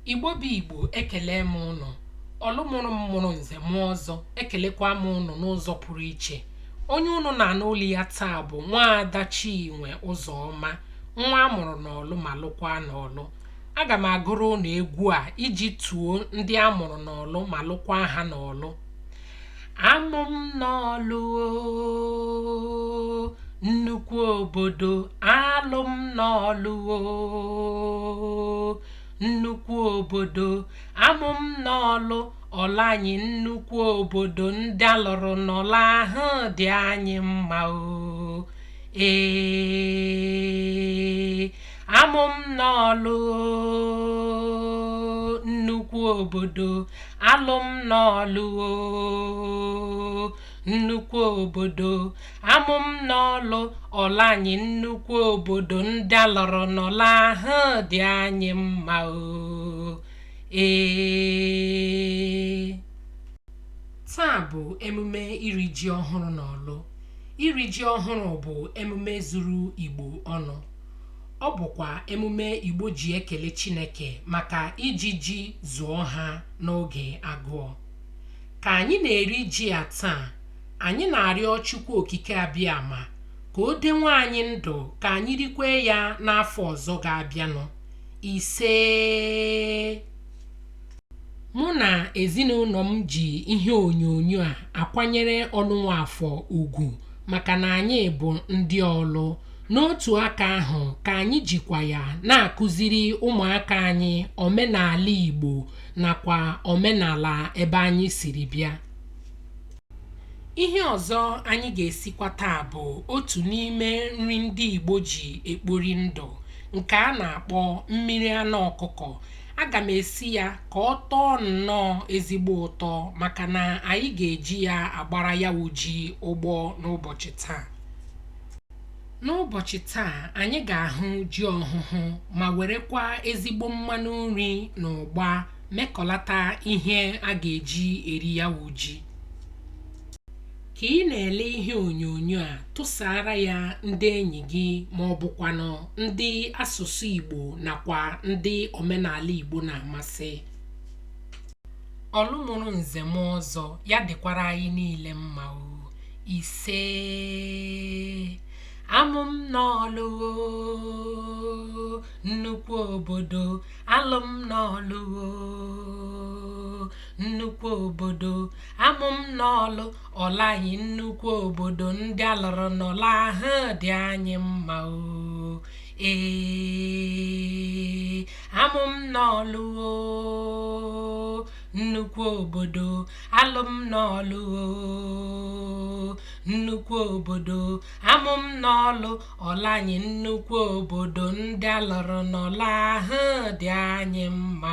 Igbo bụ Igbo, ekele m ụnụ. Ọlụmụrụ m mụrụ nze mụọ ọzọ, ekelekwa m ụnụ n'ụzọ pụrụ iche. Onye ụnụ na-anụ olu ya taa bụ Nwaada Chinwe Ụzọma, nwa amụrụ n'Ọlụ ma lụkwa n'Ọlụ. Aga m agụrụ ụnụ egwu a iji tuo ndị amụrụ n'Ọlụ ma lụkwa ha n'Ọlụ. Amụ m n'Ọlụ nnukwu obodo, alụ m n'Ọlụ nnukwu obodo, amụ m n'Ọlụ Ọlụ anyị nnukwu obodo, ndị alụrụ n'Ọlụ ahụ dị anyị mma amụ m n'Ọlụ nnukwu obodo, alụ m n'Ọlụ nnukwu obodo, amụ m n'Ọlụ Ọlụ anyị nnukwu obodo, ndị alụrụ n'Ọlụ ahụ dị anyị mma Taa bụ emume iri ji ọhụrụ n'Ọlụ. Iri ji ọhụrụ bụ emume zuru Igbo ọnụ. Ọ bụkwa emume Igbo ji ekele Chineke maka iji ji zụọ ha n'oge agụụ. Ka anyị na-eri ji a taa, anyị na-arịọ Chukwu Okike Abịama ka o denwe anyị ndụ ka anyị rikwe ya n'afọ ọzọ ga-abịanụ. Mụ na ezinụlọ m ji ihe onyonyo a akwanyere Ọnụnwafọ ugwu maka na anyị bụ ndị Ọlụ. N'otu aka ahụ ka anyị jikwa ya na-akụziri ụmụaka anyị omenala Igbo nakwa omenala ebe anyị siri bịa. Ihe ọzọ anyị ga-esikwa taa bụ otu n'ime nri ndị Igbo ji ekpori ndụ, nke a na-akpọ mmiri anụ ọkụkọ. Aga m esi ya ka ọ tọọ nnọọ ezigbo ụtọ maka na anyị ga-eji ya agbara ya ji ụgbọ n'ụbọchị taa. N'ụbọchị taa, anyị ga-ahụ ji ọhụhụ ma werekwa ezigbo mmanụ nri na ụgba mekọlata ihe a ga-eji eri ya ji. Ka ị na-ele ihe onyonyo a, tụsara ya ndị enyi gị ma ọ bụkwanụ ndị asụsụ Igbo nakwa ndị omenala Igbo na-amasị. Ọlụmụrụ nze m ọzọ, ya dịkwara anyị niile mma amụ m n'Ọlụ nnukwu obodo, alụ m n'Ọlụ nnukwu obodo, amụ m n'Ọlụ Ọlụ anyị nnukwu obodo, ndị alụrụ n'Ọlụ ahụ dị anyị mma amụ m n'Ọlụ nnukwu obodo, alụ m n'Ọlụ nnukwu obodo, amụ m n'Ọlụ Ọlụ anyị nnukwu obodo, ndị alụrụ n'Ọlụ ahụ dị anyị mma